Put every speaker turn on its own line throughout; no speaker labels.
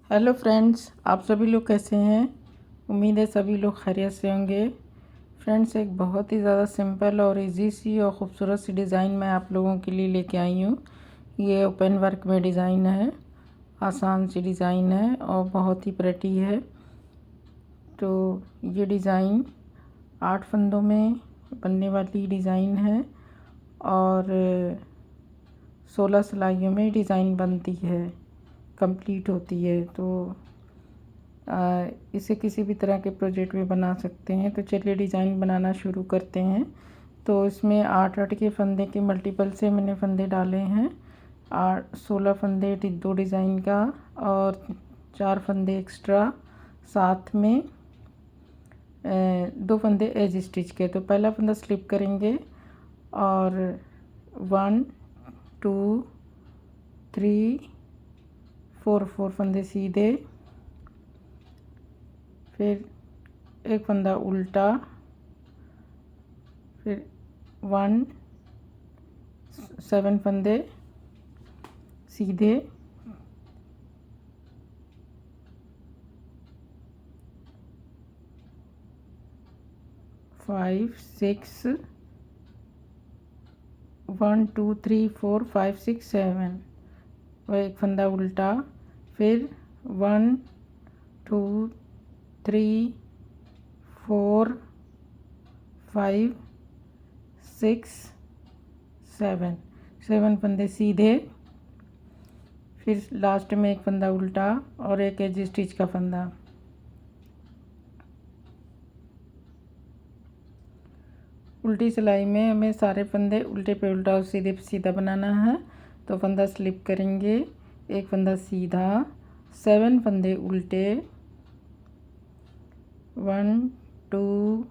Hello friends, आप सभी लोग कैसे हैं। उम्मीद है सभी लोग खैरियत से होंगे। फ्रेंड्स, एक बहुत ही ज़्यादा सिंपल और इजी सी और ख़ूबसूरत सी डिज़ाइन मैं आप लोगों के लिए लेके आई हूँ। ये ओपन वर्क में डिज़ाइन है, आसान सी डिज़ाइन है और बहुत ही प्रेटी है। तो ये डिज़ाइन 8 फंदों में बनने वाली डिज़ाइन है और 16 सिलाइयों में डिज़ाइन बनती है, कंप्लीट होती है। तो इसे किसी भी तरह के प्रोजेक्ट में बना सकते हैं। तो चलिए डिज़ाइन बनाना शुरू करते हैं। तो इसमें 8 के फंदे के मल्टीपल से मैंने फंदे डाले हैं। 16 फंदे दो डिज़ाइन का और 4 फंदे एक्स्ट्रा, साथ में 2 फंदे एज स्टिच के। तो पहला फंदा स्लिप करेंगे और 1 2 3 4 फंदे सीधे, फिर एक फंदा उल्टा, फिर 7 फंदे सीधे, फाइव सिक्स 1 2 3 4 5 6 7, वह एक फंदा उल्टा, फिर 1 2 3 4 5 6 7 फंदे सीधे, फिर लास्ट में एक फंदा उल्टा और एक एज स्टिच का फंदा। उल्टी सिलाई में हमें सारे फंदे उल्टे पे उल्टा और सीधे पे सीधा बनाना है। तो फंदा स्लिप करेंगे, एक फंदा सीधा, 7 फंदे उल्टे, 1 2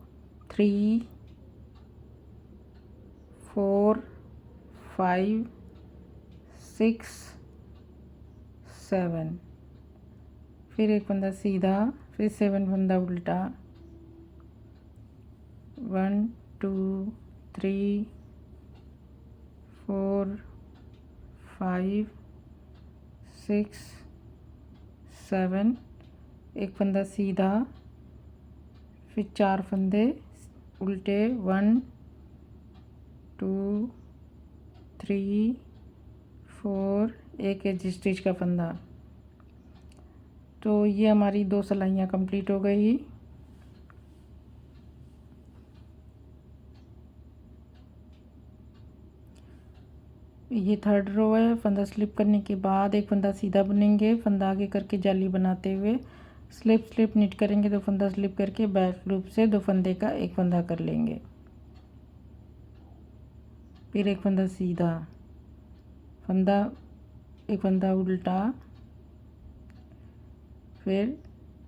3 4 5 6 7, फिर एक फंदा सीधा, फिर 7 फंदा उल्टा, 1 2 3 4 5 6 7, एक फंदा सीधा, फिर 4 फंदे उल्टे, 1 2 3 4, एक एज स्टिच का फंदा। तो ये हमारी 2 सिलाइयाँ कंप्लीट हो गई। ये थर्ड रो है। फंदा स्लिप करने के बाद एक फंदा सीधा बुनेंगे, फंदा आगे करके जाली बनाते हुए स्लिप निट करेंगे। तो फंदा स्लिप करके बैक लूप से 2 फंदे का एक फंदा कर लेंगे, फिर एक फंदा सीधा, फंदा एक फंदा उल्टा, फिर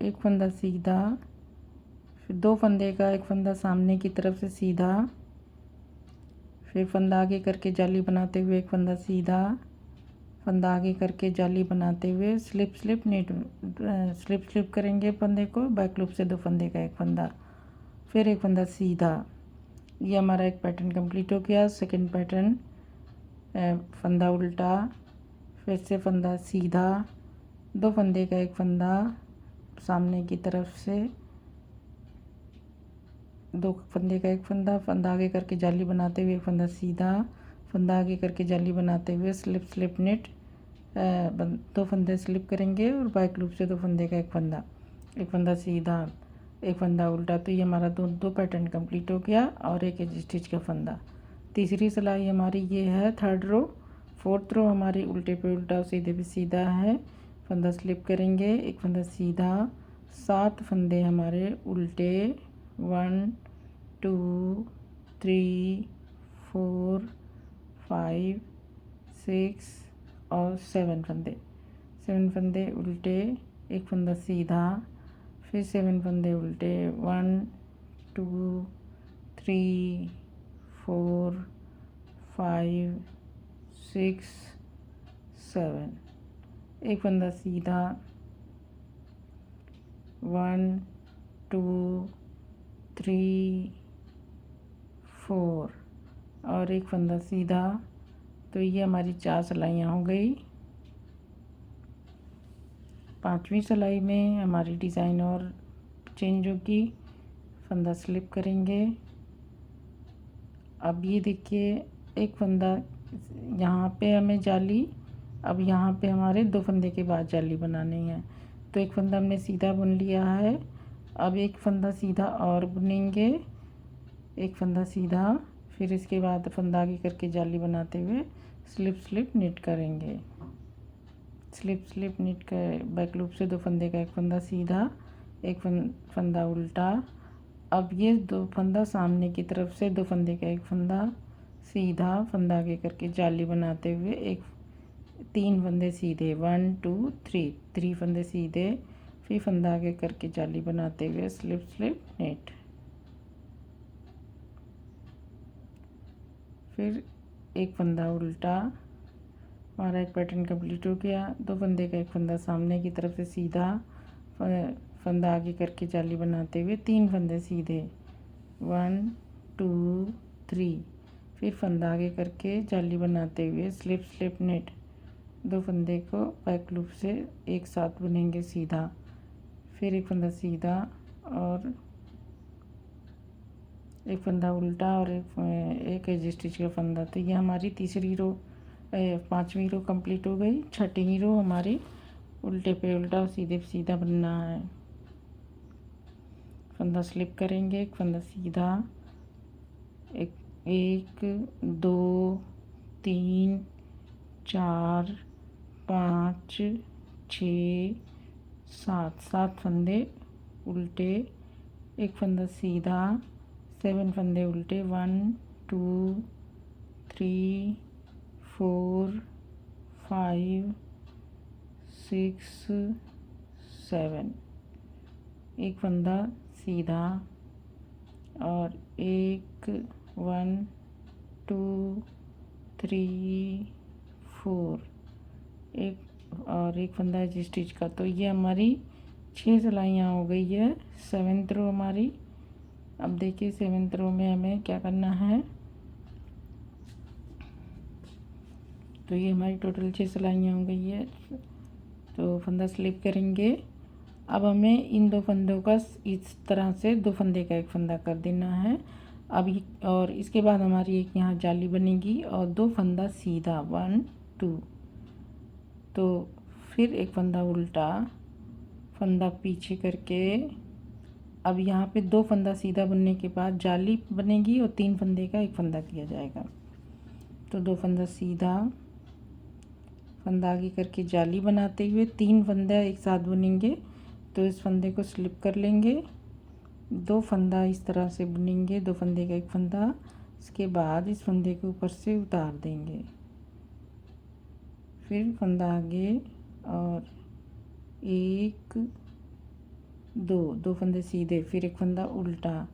एक फंदा सीधा, फिर 2 फंदे का एक फंदा सामने की तरफ से सीधा, फिर फंदा आगे करके जाली बनाते हुए एक फंदा सीधा, फंदा आगे करके जाली बनाते हुए स्लिप नीट स्लिप करेंगे फंदे को, बैक लूप से 2 फंदे का एक फंदा, फिर एक फंदा सीधा। ये हमारा एक पैटर्न कंप्लीट हो गया। सेकंड पैटर्न, फंदा उल्टा, फिर से फंदा सीधा, 2 फंदे का एक फंदा सामने की तरफ से, 2 फंदे का एक फंदा, फंदा आगे करके जाली बनाते हुए एक फंदा सीधा, फंदा आगे करके जाली बनाते हुए स्लिप निट 2 फंदे स्लिप करेंगे और बैक लूप से 2 फंदे का एक फंदा सीधा, एक फंदा उल्टा। तो ये हमारा दो पैटर्न कंप्लीट हो गया और एक एज स्टिच का फंदा। तीसरी सिलाई हमारी ये है थर्ड रो। फोर्थ रो हमारी उल्टे पे उल्टा सीधे पे सीधा है। फंदा स्लिप करेंगे, एक फंदा सीधा, 7 फंदे हमारे उल्टे, 1 2 3 4 5 6 और 7 फंदे उल्टे, एक फंदा सीधा, फिर 7 फंदे उल्टे, 1 2 3 4 5 6 7, एक फंदा सीधा, 1 2 3 4 और एक फंदा सीधा। तो ये हमारी 4 सिलाइयाँ हो गई। 5वीं सिलाई में हमारी डिज़ाइन और चेंज होगी। फंदा स्लिप करेंगे। अब ये देखिए एक फंदा यहाँ पे हमें जाली, अब यहाँ पे हमारे 2 फंदे के बाद जाली बनानी है। तो एक फंदा हमने सीधा बुन लिया है। अब एक फंदा सीधा और बुनेंगे, एक फंदा सीधा, फिर इसके बाद फंदा आगे करके जाली बनाते हुए स्लिप स्लिप निट करेंगे। स्लिप स्लिप निट कर बैक लूप से 2 फंदे का एक फंदा सीधा, एक फंदा उल्टा। अब ये 2 फंदा सामने की तरफ से 2 फंदे का एक फंदा सीधा, फंदा आगे करके जाली बनाते हुए 3 फंदे सीधे, 1 2 3 फंदे सीधे, फिर फंदा आगे करके जाली बनाते हुए स्लिप स्लिप नेट। फिर एक फंदा उल्टा। हमारा एक पैटर्न कंप्लीट हो गया। 2 फंदे का एक फंदा सामने की तरफ से सीधा, फंदा आगे करके जाली बनाते हुए 3 फंदे सीधे, 1 2 3, फिर फंदा आगे करके जाली बनाते हुए स्लिप स्लिप नेट। 2 फंदे को बैक लूप से एक साथ बुनेंगे सीधा, फिर एक फंदा सीधा और एक फंदा उल्टा और एक एज स्टिच का फंदा। तो ये हमारी तीसरी रो 5वीं रो कंप्लीट हो गई। 6वीं रो हमारी उल्टे पे उल्टा और सीधे पे सीधा बनना है। फंदा स्लिप करेंगे, एक फंदा सीधा, एक 2 3 4 5 6 7 फंदे उल्टे, एक फंदा सीधा, 7 फंदे उल्टे, 1 2 3 4 5 6 7, एक फंदा सीधा और 1 1 2 3 4, एक फंदा है स्टिच का। तो ये हमारी 6 सिलाइयाँ हो गई है। 7th रो हमारी। अब देखिए 7th रो में हमें क्या करना है। तो ये हमारी टोटल 6 सिलाइयाँ हो गई है। तो फंदा स्लिप करेंगे। अब हमें इन 2 फंदों का इस तरह से 2 फंदे का एक फंदा कर देना है। अब और इसके बाद हमारी एक यहाँ जाली बनेगी और 2 फंदा सीधा, 1 2, तो फिर एक फंदा उल्टा, फंदा पीछे करके। अब यहाँ पे 2 फंदा सीधा बुनने के बाद जाली बनेगी और 3 फंदे का एक फंदा किया जाएगा। तो 2 फंदा सीधा, फंदा आगे करके जाली बनाते हुए 3 फंदा एक साथ बुनेंगे। तो इस फंदे को स्लिप कर लेंगे, 2 फंदा इस तरह से बुनेंगे, 2 फंदे का एक फंदा। इसके बाद इस फंदे के ऊपर से उतार देंगे, फिर फंदा आगे और 1 2 फंदे सीधे, फिर एक फंदा उल्टा।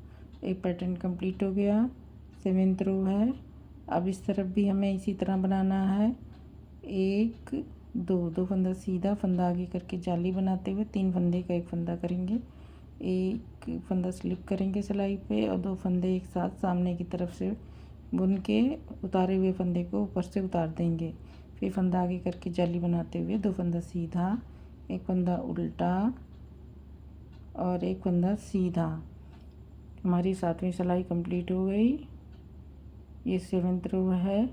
एक पैटर्न कंप्लीट हो गया। 7th रो है। अब इस तरफ भी हमें इसी तरह बनाना है। 1 2 फंदा सीधा, फंदा आगे करके जाली बनाते हुए 3 फंदे का एक फंदा करेंगे, एक फंदा स्लिप करेंगे सिलाई पे और 2 फंदे एक साथ सामने की तरफ से बुन के उतारे हुए फंदे को ऊपर से उतार देंगे। फिर फंदा आगे करके जाली बनाते हुए 2 फंदा सीधा, एक फंदा उल्टा और एक फंदा सीधा। हमारी 7वीं सिलाई कंप्लीट हो गई। ये 7th रो है।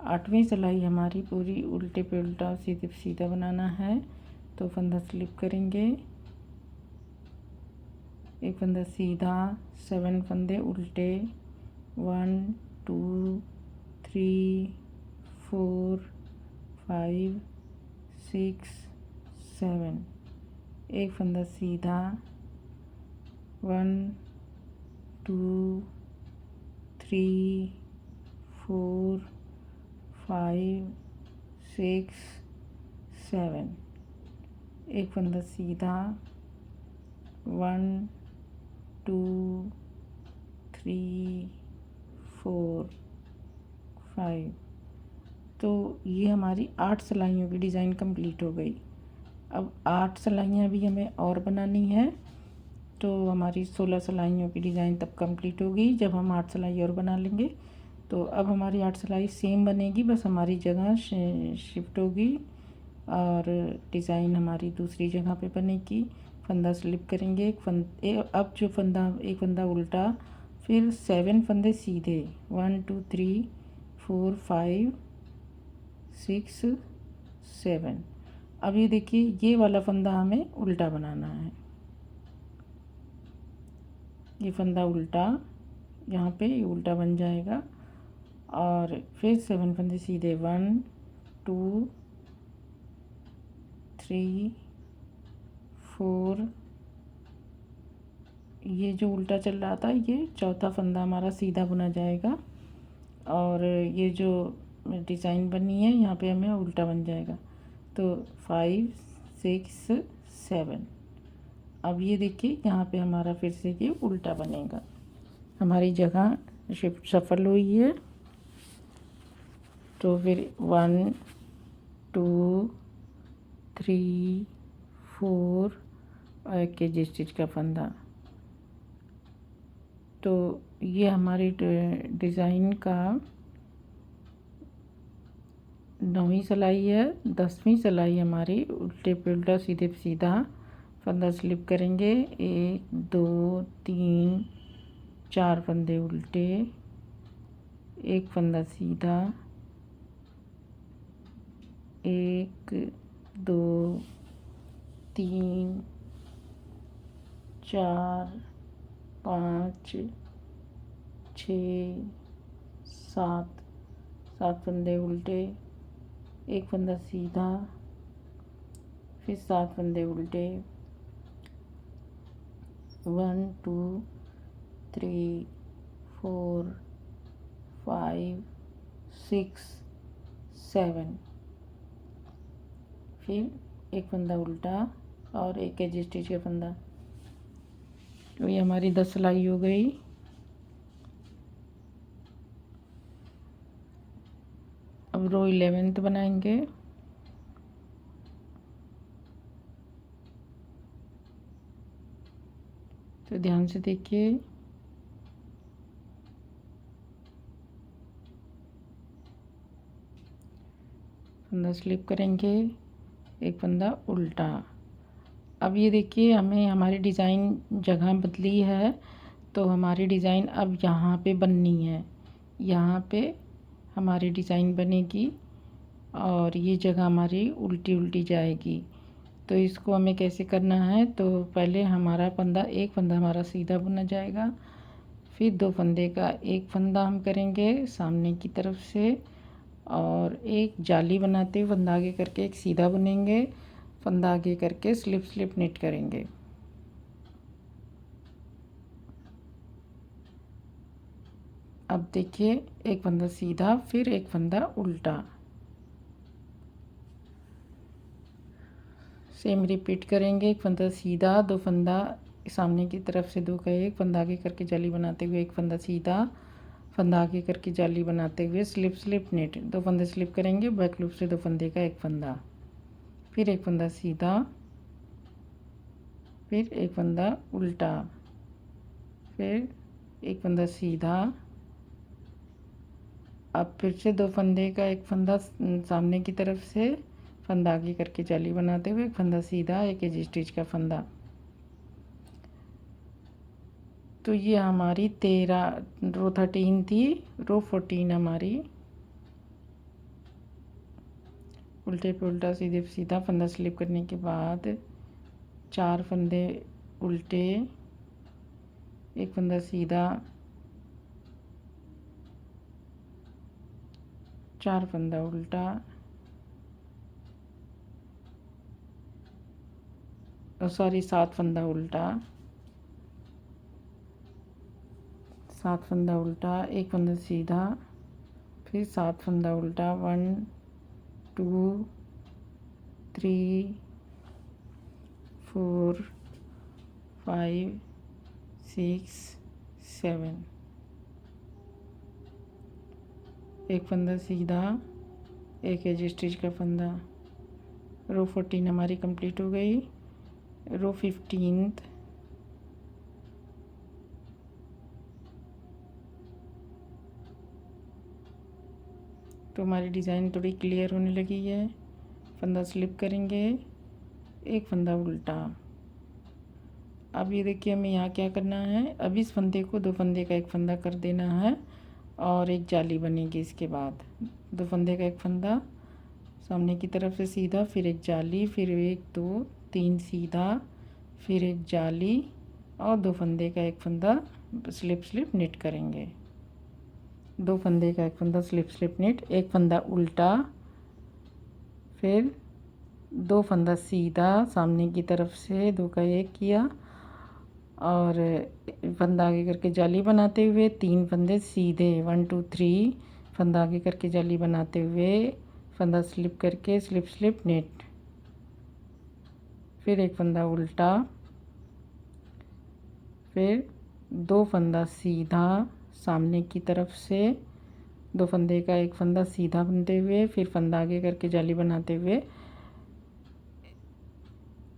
8वीं सिलाई हमारी पूरी उल्टे पे उल्टा सीधे पे सीधा बनाना है। तो फंदा स्लिप करेंगे, एक फंदा सीधा, 7 फंदे उल्टे, 1 2 3 4 5 6 7, एक फंदा सीधा, 1 2 3 4 5 6 7, एक फंदा सीधा, 1 2 3 4 5। तो ये हमारी 8 सिलाइयों की डिज़ाइन कंप्लीट हो गई। अब 8 सिलाइयाँ भी हमें और बनानी है। तो हमारी 16 सिलाइयों की डिज़ाइन तब कंप्लीट होगी जब हम 8 सिलाई और बना लेंगे। तो अब हमारी 8 सिलाई सेम बनेगी, बस हमारी जगह शिफ्ट होगी। और डिज़ाइन हमारी दूसरी जगह पे बनेगी। फंदा स्लिप करेंगे, अब जो फंदा एक फंदा उल्टा, फिर 7 फंदे सीधे, 1 2 3 4 5 6 7। अब ये देखिए ये वाला फंदा हमें उल्टा बनाना है, ये फंदा उल्टा, यहाँ पे ये उल्टा बन जाएगा। और फिर 7 फंदे सीधे, 1 2 3 4। ये जो उल्टा चल रहा था ये चौथा फंदा हमारा सीधा बुना जाएगा, और ये जो डिज़ाइन बनी है यहाँ पे हमें उल्टा बन जाएगा। तो 5 6 7। अब ये देखिए यहाँ पे हमारा फिर से ये उल्टा बनेगा, हमारी जगह शिफ्ट सफल हुई है। तो फिर 1 2 3 4 और एक केजी स्टिच का फंदा। तो ये हमारी डिज़ाइन का 9वीं सिलाई है। 10वीं सिलाई हमारी उल्टे पे उल्टा सीधे पे सीधा फंदा स्लिप करेंगे, 1 2 3 4 फंदे उल्टे, एक फंदा सीधा, 1 2 3 4 5 6 7 फंदे उल्टे, एक फंदा सीधा, फिर 7 फंदे उल्टे, 1 2 3 4 5 6 7। फिर एक फंदा उल्टा और एक एज स्टिच का फंदा। तो ये हमारी 10 सिलाई हो गई। अब रो 11th बनाएंगे। तो ध्यान से देखिए, फंदा स्लिप करेंगे, एक फंदा उल्टा। अब ये देखिए हमें हमारी डिज़ाइन जगह बदली है, तो हमारी डिज़ाइन अब यहाँ पे बननी है, यहाँ पे हमारी डिज़ाइन बनेगी और ये जगह हमारी उल्टी उल्टी जाएगी। तो इसको हमें कैसे करना है, तो पहले हमारा फंदा एक फंदा हमारा सीधा बुना जाएगा, फिर 2 फंदे का एक फंदा हम करेंगे सामने की तरफ से, और एक जाली बनाते हुए फंदा आगे करके एक सीधा बुनेंगे, फंदा आगे करके स्लिप स्लिप निट करेंगे। अब देखिए एक फंदा सीधा, फिर एक फंदा उल्टा, सेम रिपीट करेंगे। एक फंदा सीधा, 2 फंदा सामने की तरफ से 2 का एक फंदा आगे करके जाली बनाते हुए एक फंदा सीधा, फंदा आगे करके जाली बनाते हुए स्लिप स्लिप निट, 2 फंदे स्लिप करेंगे, बैक लूप से 2 फंदे का एक फंदा, फिर एक फंदा सीधा, फिर एक फंदा उल्टा, फिर एक फंदा सीधा। अब फिर से 2 फंदे का एक फंदा सामने की तरफ से, फंदा आगे करके जाली बनाते हुए एक फंदा सीधा, एक एज स्टिच का फंदा। तो ये हमारी रो 13 थी। रो 14 हमारी उल्टे पे उल्टा सीधे पे सीधा फंदा स्लिप करने के बाद 4 फंदे उल्टे, एक फंदा सीधा, 4 फंदा उल्टा, सॉरी 7 फंदा उल्टा, 7 फंदा उल्टा, एक फंदा सीधा, फिर 7 फंदा उल्टा, 1 2 3 4 5 6 7। एक फंदा सीधा, एक एज स्टिच का फंदा। रो 14 हमारी कंप्लीट हो गई। रो 15th, तो हमारी डिज़ाइन थोड़ी क्लियर होने लगी है। फंदा स्लिप करेंगे, एक फंदा उल्टा। अब ये देखिए हमें यहाँ क्या करना है, अब इस फंदे को दो फंदे का एक फंदा कर देना है और एक जाली बनेगी। इसके बाद दो फंदे का एक फंदा सामने की तरफ से सीधा, फिर एक जाली, फिर एक दो तीन सीधा, फिर एक जाली और दो फंदे का एक फंदा स्लिप स्लिप निट करेंगे। दो फंदे का एक फंदा स्लिप स्लिप निट, एक फंदा उल्टा, फिर दो फंदा सीधा सामने की तरफ से, दो का एक किया और फंदा आगे करके जाली बनाते हुए तीन फंदे सीधे, 1 2 3 फंदा आगे करके जाली बनाते हुए फंदा स्लिप करके स्लिप स्लिप नेट, फिर एक फंदा उल्टा, फिर दो फंदा सीधा सामने की तरफ से, दो फंदे का एक फंदा सीधा बनते हुए, फिर फंदा आगे करके जाली बनाते हुए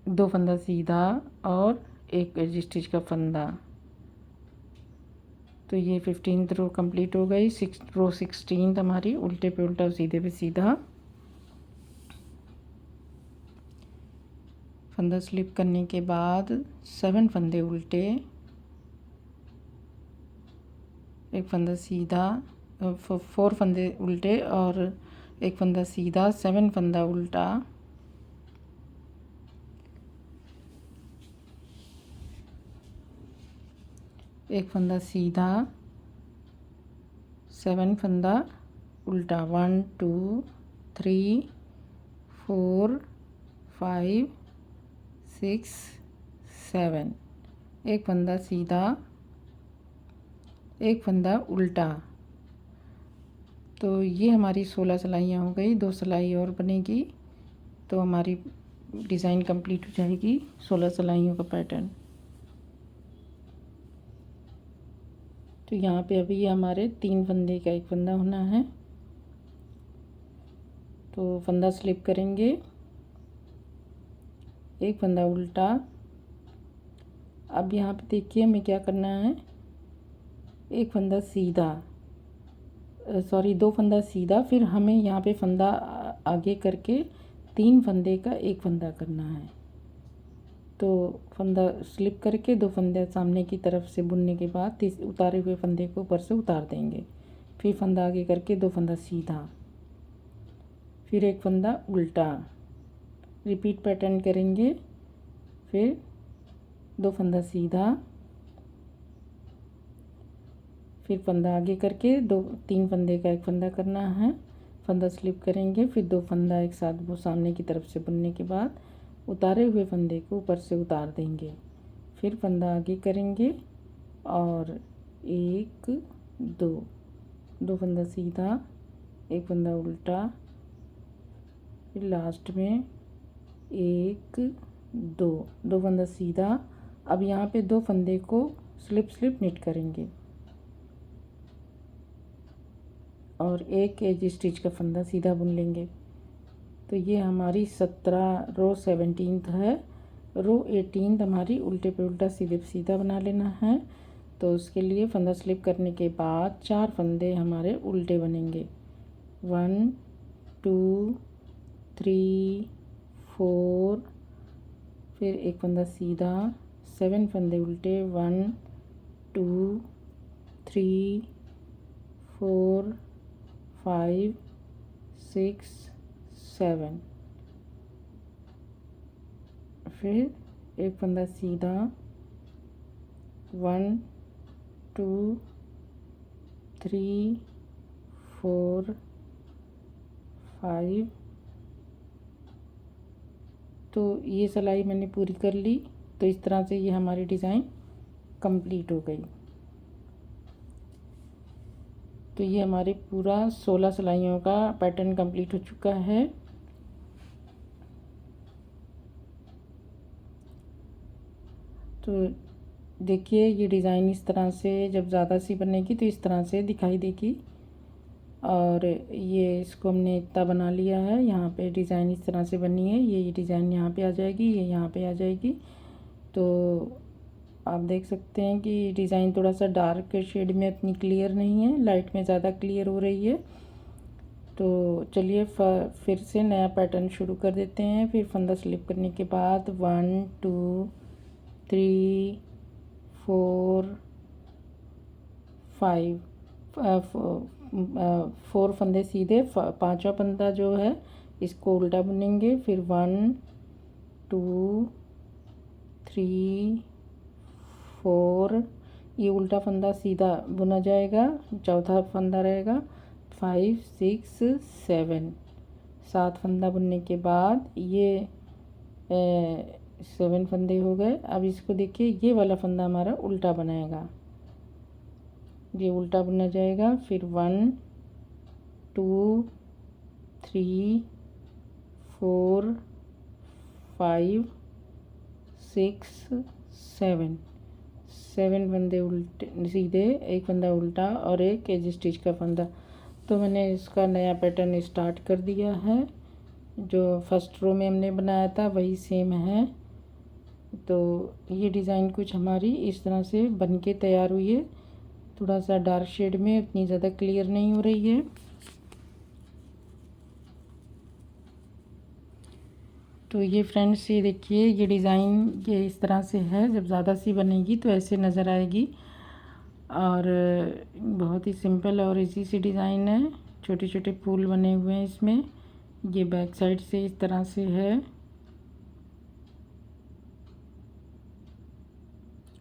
दो फंदा सीधा और एक एज स्टिच का फंदा। तो ये 15th रो कंप्लीट हो गई। रो 16 हमारी उल्टे पे उल्टा सीधे पे सीधा। फंदा स्लिप करने के बाद 7 फंदे उल्टे, एक फंदा सीधा, 4 फंदे उल्टे और एक फंदा सीधा, 7 फंदा उल्टा, एक फंदा सीधा, 7 फंदा उल्टा, 1 2 3 4 5 6 7, एक फंदा सीधा, एक फंदा उल्टा। तो ये हमारी 16 सिलाइयाँ हो गई, 2 सिलाई और बनेगी तो हमारी डिज़ाइन कंप्लीट हो जाएगी 16 सिलाइयों का पैटर्न। तो यहाँ पे अभी हमारे 3 फंदे का एक फंदा होना है, तो फंदा स्लिप करेंगे, एक फंदा उल्टा। अब यहाँ पे देखिए हमें क्या करना है, एक फंदा सीधा, सॉरी 2 फंदा सीधा, फिर हमें यहाँ पे फंदा आगे करके 3 फंदे का एक फंदा करना है। तो फंदा स्लिप करके 2 फंदे सामने की तरफ से बुनने के बाद उतारे हुए फंदे को ऊपर से उतार देंगे, फिर फंदा आगे करके 2 फंदा सीधा, फिर एक फंदा उल्टा, रिपीट पैटर्न करेंगे। फिर 2 फंदा सीधा, फिर फंदा आगे करके 3 फंदे का एक फंदा करना है, फंदा स्लिप करेंगे, फिर 2 फंदा एक साथ वो सामने की तरफ से बुनने के बाद उतारे हुए फंदे को ऊपर से उतार देंगे, फिर फंदा आगे करेंगे और 1 2 फंदा सीधा, एक फंदा उल्टा, फिर लास्ट में 1 2 फंदा सीधा। अब यहाँ पे 2 फंदे को स्लिप स्लिप निट करेंगे और एक एज स्टिच का फंदा सीधा बुन लेंगे। तो ये हमारी 17 रो 17 है। रो 18 हमारी उल्टे पे उल्टा सीधे पे सीधा बना लेना है। तो उसके लिए फंदा स्लिप करने के बाद 4 फंदे हमारे उल्टे बनेंगे, 1 2 3 4, फिर एक फंदा सीधा, 7 फंदे उल्टे, 1 2 3 4 5 6 7, फिर एक फंदा सीधा, 1 2 3 4 5। तो ये सिलाई मैंने पूरी कर ली। तो इस तरह से ये हमारी डिज़ाइन कंप्लीट हो गई। तो ये हमारे पूरा 16 सिलाइयों का पैटर्न कंप्लीट हो चुका है। तो देखिए ये डिज़ाइन इस तरह से जब ज़्यादा सी बनेगी तो इस तरह से दिखाई देगी। और ये इसको हमने इतना बना लिया है, यहाँ पे डिज़ाइन इस तरह से बनी है, ये डिज़ाइन यहाँ पे आ जाएगी, ये यहाँ पे आ जाएगी। तो आप देख सकते हैं कि डिज़ाइन थोड़ा सा डार्क शेड में इतनी क्लियर नहीं है, लाइट में ज़्यादा क्लियर हो रही है। तो चलिए फिर से नया पैटर्न शुरू कर देते हैं। फिर फंदा स्लिप करने के बाद 1 2 3 4 5 4 फंदे सीधे, पांचवा फंदा जो है इसको उल्टा बुनेंगे। फिर 1 2 3 4, ये उल्टा फंदा सीधा बुना जाएगा, चौथा फंदा रहेगा 5 6 7, 7 फंदा बुनने के बाद ये 7 फंदे हो गए। अब इसको देखिए, ये वाला फंदा हमारा उल्टा बनाएगा, ये उल्टा बुना जाएगा। फिर 1 2 3 4 5 6 7, 7 फंदे उल्टे सीधे, एक फंदा उल्टा और एक एज स्टिच का फंदा। तो मैंने इसका नया पैटर्न स्टार्ट कर दिया है, जो फर्स्ट रो में हमने बनाया था वही सेम है। तो ये डिज़ाइन कुछ हमारी इस तरह से बन के तैयार हुई है, थोड़ा सा डार्क शेड में, उतनी ज़्यादा क्लियर नहीं हो रही है। तो ये फ्रेंड्स, ये देखिए, ये डिज़ाइन ये इस तरह से है। जब ज़्यादा सी बनेगी तो ऐसे नज़र आएगी, और बहुत ही सिंपल और इजी सी डिज़ाइन है। छोटे छोटे फूल बने हुए हैं इसमें। ये बैक साइड से इस तरह से है,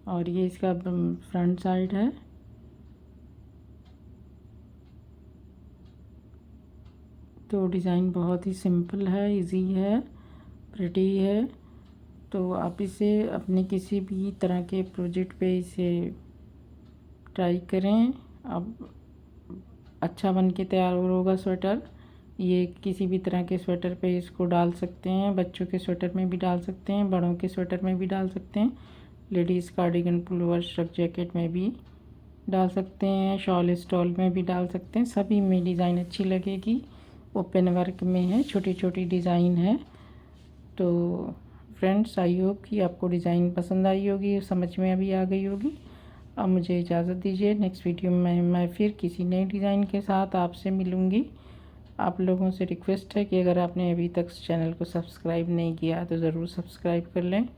और ये इसका फ्रंट साइड है। तो डिज़ाइन बहुत ही सिंपल है, इजी है, प्रिटी है। तो आप इसे अपने किसी भी तरह के प्रोजेक्ट पे इसे ट्राई करें। अब अच्छा बन के तैयार होगा स्वेटर। ये किसी भी तरह के स्वेटर पे इसको डाल सकते हैं, बच्चों के स्वेटर में भी डाल सकते हैं, बड़ों के स्वेटर में भी डाल सकते हैं, लेडीज़ कार्डिगन पुलवर श्रग जैकेट में भी डाल सकते हैं, शॉल स्टॉल में भी डाल सकते हैं, सभी में डिज़ाइन अच्छी लगेगी। ओपन वर्क में है, छोटी छोटी डिज़ाइन है। तो फ्रेंड्स, आई होप कि आपको डिज़ाइन पसंद आई होगी, समझ में अभी आ गई होगी। अब मुझे इजाज़त दीजिए, नेक्स्ट वीडियो में मैं फिर किसी नई डिज़ाइन के साथ आपसे मिलूँगी। आप लोगों से रिक्वेस्ट है कि अगर आपने अभी तक चैनल को सब्सक्राइब नहीं किया तो ज़रूर सब्सक्राइब कर लें,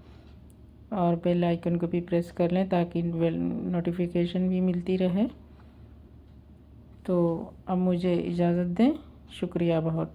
और बेल आइकन को भी प्रेस कर लें ताकि नोटिफिकेशन भी मिलती रहे। तो अब मुझे इजाज़त दें, शुक्रिया बहुत।